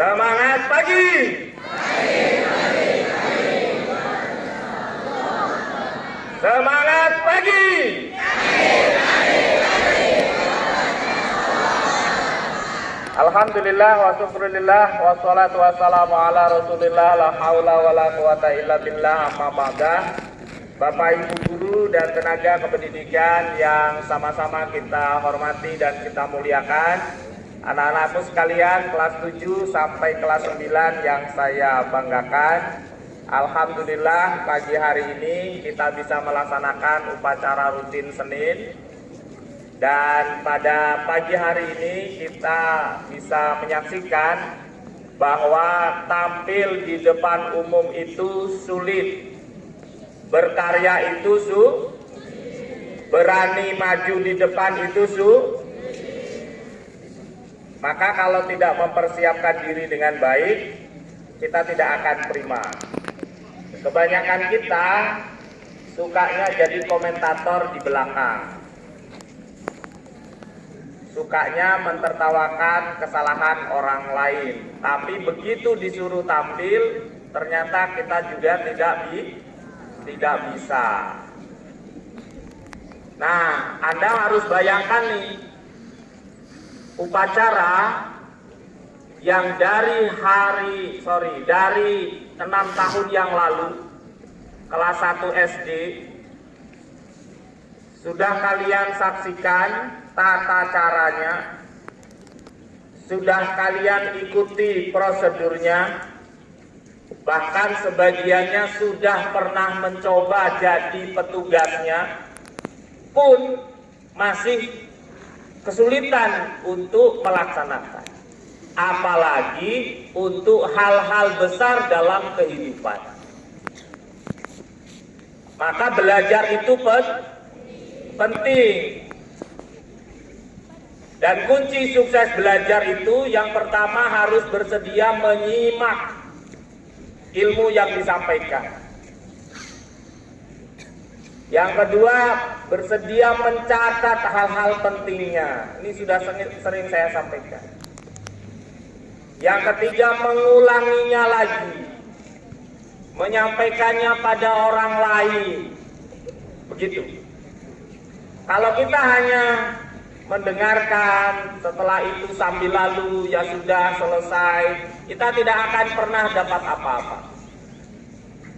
Semangat pagi. Semangat pagi. Alhamdulillah wa syukurillah wassalatu wassalamu ala rasulillah la haula wa la quwata illa billah amma ba'da. Bapak Ibu guru dan tenaga kependidikan yang sama-sama kita hormati dan kita muliakan, anak-anakku sekalian kelas 7 sampai kelas 9 yang saya banggakan, alhamdulillah pagi hari ini kita bisa melaksanakan upacara rutin Senin. Dan pada pagi hari ini kita bisa menyaksikan bahwa tampil di depan umum itu sulit, berkarya itu berani maju di depan itu maka kalau tidak mempersiapkan diri dengan baik, kita tidak akan prima. Kebanyakan kita sukanya jadi komentator di belakang, sukanya mentertawakan kesalahan orang lain, tapi begitu disuruh tampil ternyata kita juga tidak bisa. Nah, Anda harus bayangkan nih, upacara yang dari 6 tahun yang lalu, kelas 1 SD, sudah kalian saksikan tata caranya, sudah kalian ikuti prosedurnya, bahkan sebagiannya sudah pernah mencoba jadi petugasnya, pun masih kesulitan untuk melaksanakan. Apalagi untuk hal-hal besar dalam kehidupan. Maka belajar itu penting. Dan kunci sukses belajar itu yang pertama harus bersedia menyimak ilmu yang disampaikan. Yang kedua, bersedia mencatat hal-hal pentingnya. Ini sudah sering saya sampaikan. Yang ketiga, mengulanginya lagi, menyampaikannya pada orang lain. Begitu. Kalau kita hanya mendengarkan, setelah itu sambil lalu, ya sudah selesai, kita tidak akan pernah dapat apa-apa.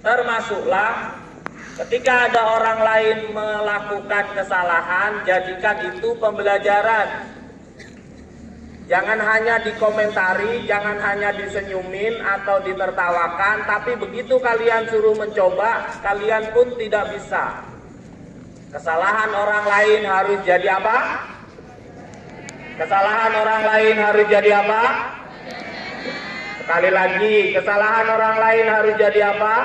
Termasuklah ketika ada orang lain melakukan kesalahan, jadikan itu pembelajaran. Jangan hanya dikomentari, jangan hanya disenyumin atau ditertawakan, tapi begitu kalian suruh mencoba, kalian pun tidak bisa. Kesalahan orang lain harus jadi apa? Kesalahan orang lain harus jadi apa? Sekali lagi, kesalahan orang lain harus jadi apa?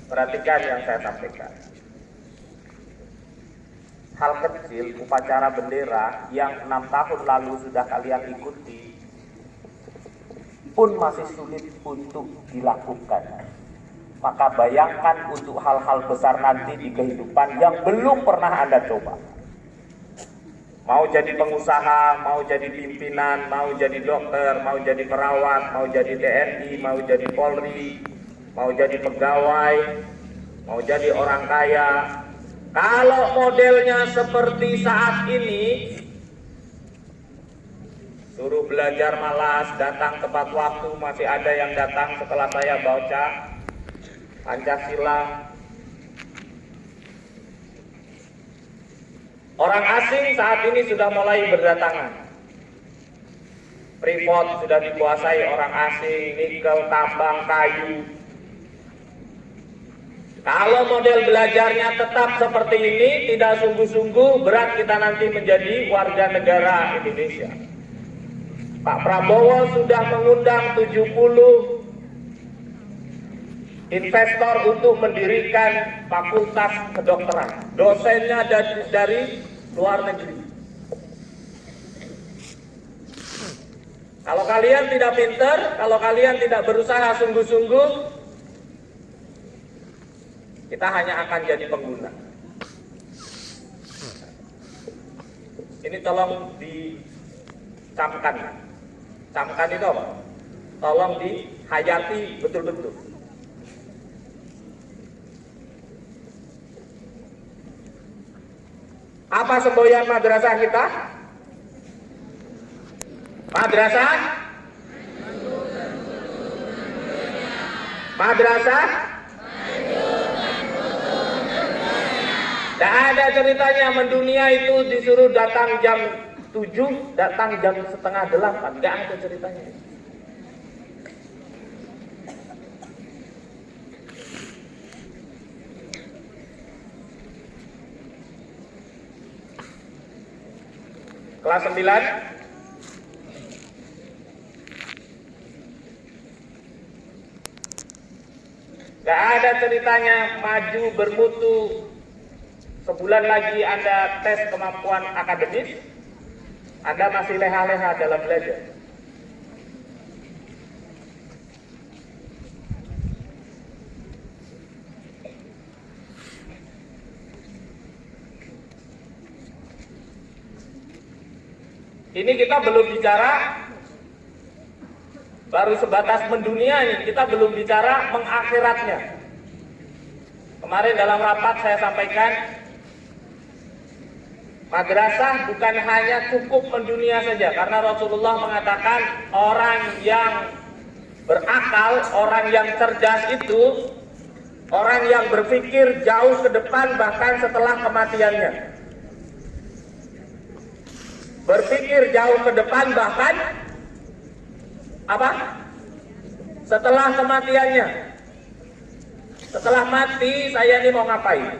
Perhatikan yang saya sampaikan. Hal kecil, upacara bendera yang 6 tahun lalu sudah kalian ikuti, pun masih sulit untuk dilakukan. Maka bayangkan untuk hal-hal besar nanti di kehidupan yang belum pernah Anda coba. Mau jadi pengusaha, mau jadi pimpinan, mau jadi dokter, mau jadi perawat, mau jadi TNI, mau jadi Polri, mau jadi pegawai, mau jadi orang kaya. Kalau modelnya seperti saat ini, suruh belajar malas, datang tepat waktu, masih ada yang datang setelah saya baca Pancasila. Orang asing saat ini sudah mulai berdatangan. Freeport sudah dikuasai orang asing, nikel, tambang, kayu. Kalau model belajarnya tetap seperti ini, tidak sungguh-sungguh, berat kita nanti menjadi warga negara Indonesia. Pak Prabowo sudah mengundang 70 investor untuk mendirikan fakultas kedokteran. Dosennya dari luar negeri. Kalau kalian tidak pintar, kalau kalian tidak berusaha sungguh-sungguh, Kita hanya akan jadi pengguna. Ini tolong dicamkan. Camkan itu apa? Tolong dihayati betul-betul. Apa semboyan madrasah kita? Madrasah? Madrasah? Tidak ada ceritanya mendunia itu disuruh datang jam 7, datang jam setengah 8. Tidak ada ceritanya. Kelas 9. Gak ada ceritanya maju bermutu, sebulan lagi Anda tes kemampuan akademis, Anda masih leha-leha dalam belajar. Ini kita belum bicara baru sebatas mendunia, ini kita belum bicara mengakhiratnya. Kemarin dalam rapat saya sampaikan, madrasah bukan hanya cukup mendunia saja, karena Rasulullah mengatakan orang yang berakal, orang yang cerdas itu orang yang berpikir jauh ke depan bahkan setelah kematiannya. Berpikir jauh ke depan bahkan apa? Setelah kematiannya. Setelah mati saya ini mau ngapain?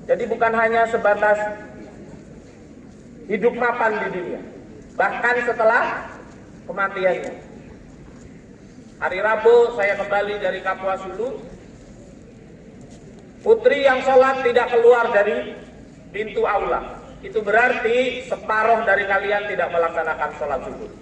Jadi bukan hanya sebatas hidup mapan di dunia, bahkan setelah kematiannya. Hari Rabu saya kembali dari Kapuas Hulu. Putri yang sholat tidak keluar dari pintu aula, itu berarti separuh dari kalian tidak melaksanakan sholat subuh.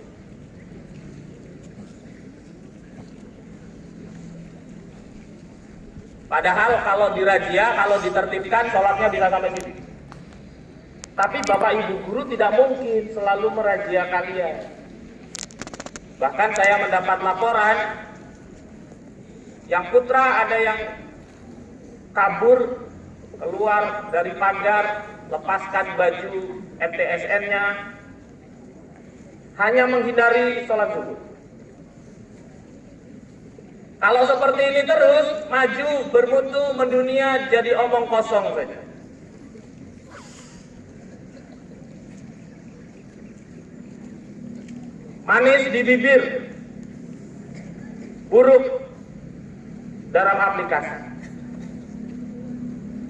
Padahal kalau dirazia, kalau ditertibkan, sholatnya bisa sampai sini. Tapi Bapak Ibu guru tidak mungkin selalu merazia kalian. Bahkan saya mendapat laporan, yang putra ada yang kabur, keluar dari pagar, lepaskan baju MTSN-nya, hanya menghindari sholat subuh. Kalau seperti ini terus, maju, bermutu, mendunia, jadi omong kosong saja. Manis di bibir, buruk dalam aplikasi.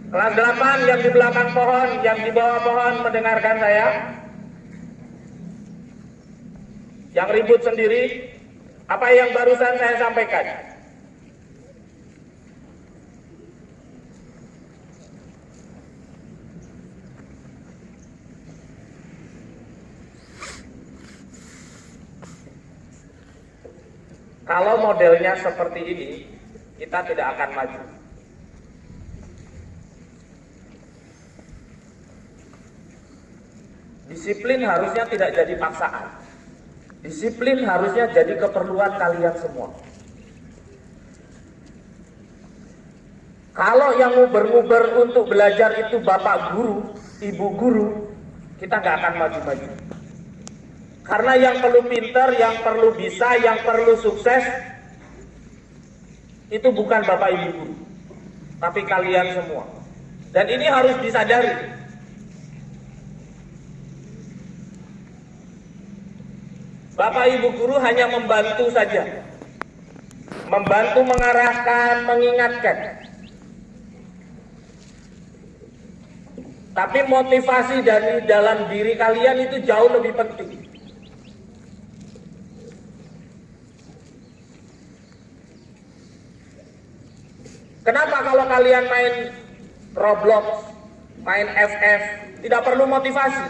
Kelas 8 yang di belakang pohon, yang di bawah pohon mendengarkan saya, yang ribut sendiri, apa yang barusan saya sampaikan. Kalau modelnya seperti ini, kita tidak akan maju. Disiplin harusnya tidak jadi paksaan. Disiplin harusnya jadi keperluan kalian semua. Kalau yang nguber-nguber untuk belajar itu bapak guru, ibu guru, kita nggak akan maju-maju. Karena yang perlu pinter, yang perlu bisa, yang perlu sukses, itu bukan bapak ibu guru, tapi kalian semua. Dan ini harus disadari. Bapak ibu guru hanya membantu saja, membantu mengarahkan, mengingatkan. Tapi motivasi dari dalam diri kalian itu jauh lebih penting. Kenapa kalau kalian main Roblox, main FF, tidak perlu motivasi?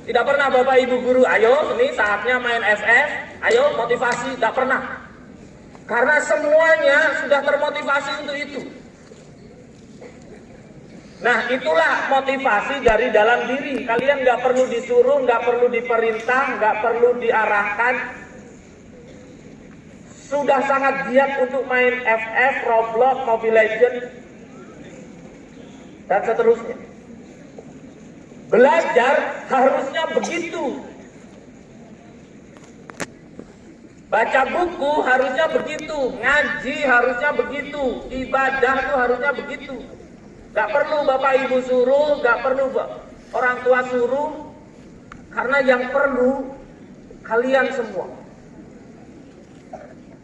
Tidak pernah Bapak Ibu guru, ayo ini saatnya main FF, ayo motivasi, tidak pernah. Karena semuanya sudah termotivasi untuk itu. Nah, itulah motivasi dari dalam diri. Kalian nggak perlu disuruh, nggak perlu diperintah, nggak perlu diarahkan. Sudah sangat giat untuk main FF, Roblox, Mobile Legends, dan seterusnya. Belajar harusnya begitu. Baca buku harusnya begitu. Ngaji harusnya begitu. Ibadah itu harusnya begitu. Gak perlu bapak ibu suruh, gak perlu orang tua suruh. Karena yang perlu kalian semua.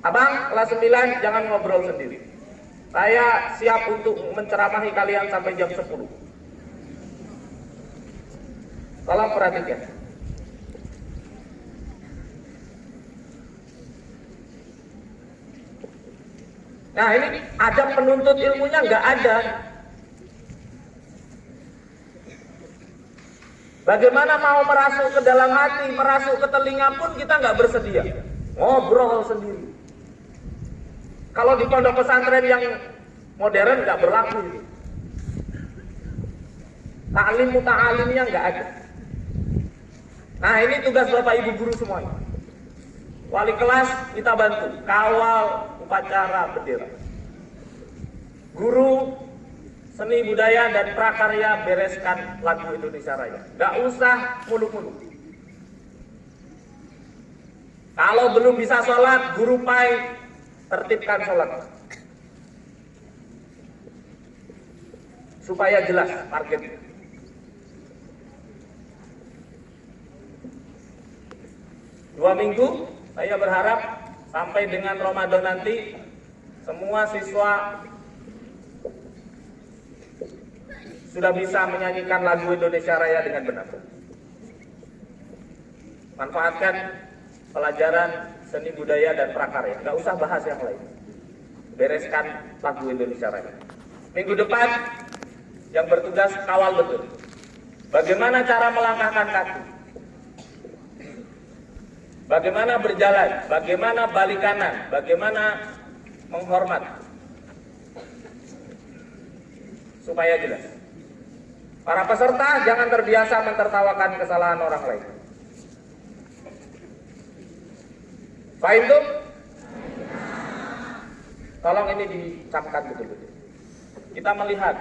Abang kelas 9 jangan ngobrol sendiri. Saya siap untuk menceramahi kalian sampai jam 10. Tolong perhatikan. Nah, ini adab penuntut ilmunya nggak ada. Bagaimana mau merasuk ke dalam hati, merasuk ke telinga pun kita nggak bersedia. Ngobrol sendiri. Kalau di pondok pesantren yang modern nggak berlaku itu. Ta'lim muta'alimnya nggak ada. Nah, ini tugas bapak ibu guru semuanya. Wali kelas kita bantu, kawal upacara bendera. Guru seni budaya dan prakarya bereskan lagu Indonesia Raya. Gak usah muluk-muluk. Kalau belum bisa sholat, guru pai tertibkan sholat. Supaya jelas targetnya. Dua minggu, saya berharap sampai dengan Ramadan nanti semua siswa sudah bisa menyanyikan lagu Indonesia Raya dengan benar. Manfaatkan pelajaran seni budaya dan prakarya. Nggak usah bahas yang lain. Bereskan lagu Indonesia Raya. Minggu depan yang bertugas kawal betul. Bagaimana cara melangkahkan kaki? Bagaimana berjalan? Bagaimana balik kanan? Bagaimana menghormat? Supaya jelas. Para peserta jangan terbiasa mentertawakan kesalahan orang lain. Fahim tuh? Tolong ini dicamkan betul-betul. Kita melihat,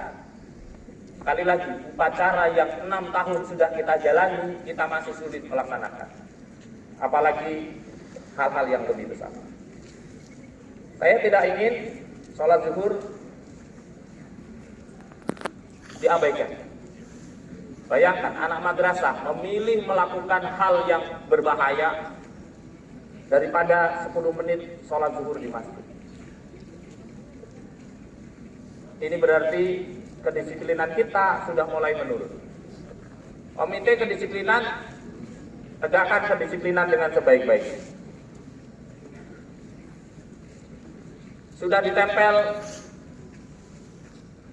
sekali lagi, upacara yang 6 tahun sudah kita jalani, kita masih sulit melaksanakan. Apalagi hal-hal yang lebih besar. Saya tidak ingin sholat zuhur diabaikan. Bayangkan anak madrasah memilih melakukan hal yang berbahaya daripada 10 menit sholat zuhur di masjid. Ini berarti kedisiplinan kita sudah mulai menurun. Komite kedisiplinan tegakkan kedisiplinan dengan sebaik-baiknya. Sudah ditempel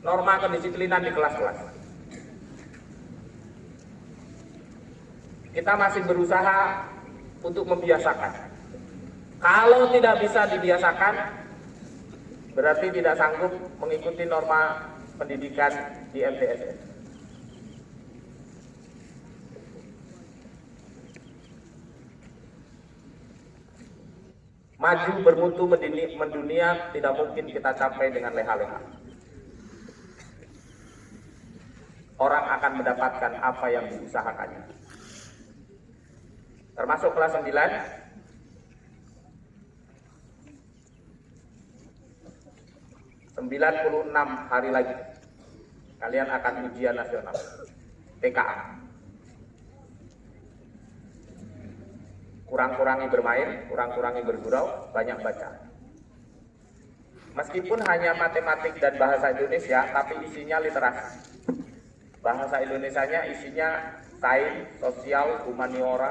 norma kedisiplinan di kelas-kelas. Kita masih berusaha untuk membiasakan. Kalau tidak bisa dibiasakan, berarti tidak sanggup mengikuti norma pendidikan di MTSN. Maju bermutu mendunia tidak mungkin kita capai dengan leha-leha. Orang akan mendapatkan apa yang diusahakannya. Termasuk kelas 9. 96 hari lagi kalian akan ujian nasional TKA. Kurang-kurangi bermain, kurang-kurangi bergurau, banyak baca. Meskipun hanya matematik dan bahasa Indonesia, tapi isinya literasi. Bahasa Indonesianya isinya sains, sosial, humaniora.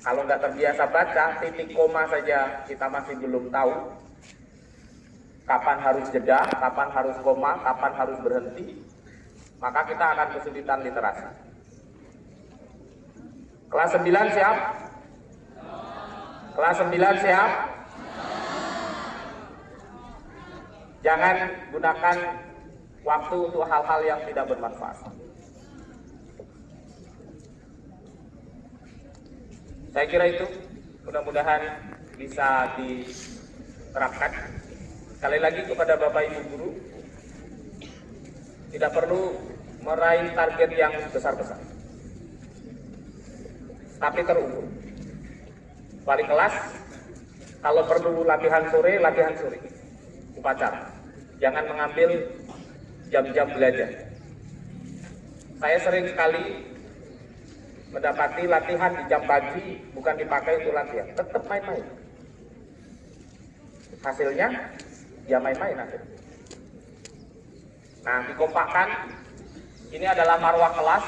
Kalau nggak terbiasa baca, titik koma saja kita masih belum tahu. Kapan harus jeda, kapan harus koma, kapan harus berhenti. Maka kita akan kesulitan literasi. Kelas 9 siap? Kelas 9 siap? Jangan gunakan waktu untuk hal-hal yang tidak bermanfaat. Saya kira itu mudah-mudahan bisa diterapkan. Sekali lagi kepada Bapak Ibu guru, tidak perlu meraih target yang besar-besar, tapi terukur. Wali kelas, kalau perlu latihan sore, upacara. Jangan mengambil jam-jam belajar. Saya sering sekali mendapati latihan di jam pagi bukan dipakai untuk latihan, tetap main-main. Hasilnya, ya main-main akhirnya. Nah, dikompakkan, ini adalah marwah kelas.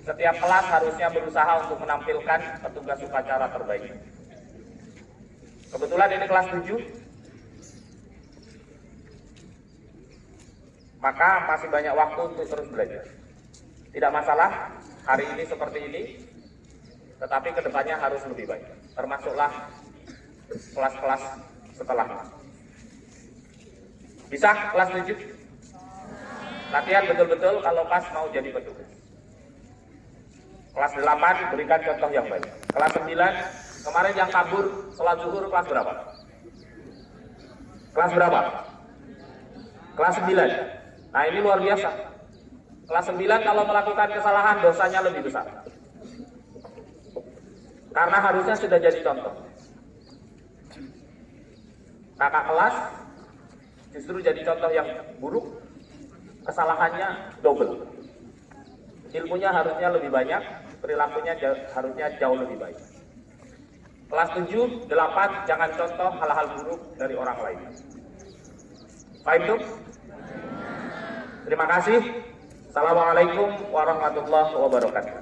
Setiap kelas harusnya berusaha untuk menampilkan petugas upacara terbaik. Kebetulan ini kelas 7, maka masih banyak waktu untuk terus belajar. Tidak masalah, hari ini seperti ini, tetapi kedepannya harus lebih baik. Termasuklah kelas-kelas setelahnya. Bisa kelas 7? Latihan betul-betul kalau pas mau jadi petugas. Kelas 8 berikan contoh yang baik. Kelas 9, kemarin yang kabur sholat zuhur kelas berapa? Kelas berapa? Kelas 9. Nah, ini luar biasa. Kelas 9 kalau melakukan kesalahan dosanya lebih besar. Karena harusnya sudah jadi contoh. Kakak kelas justru jadi contoh yang buruk, kesalahannya double. Ilmunya harusnya lebih banyak, perilakunya harusnya jauh lebih baik. Kelas 7, 8, jangan contoh hal-hal buruk dari orang lain. Paham itu? Terima kasih. Assalamualaikum warahmatullahi wabarakatuh.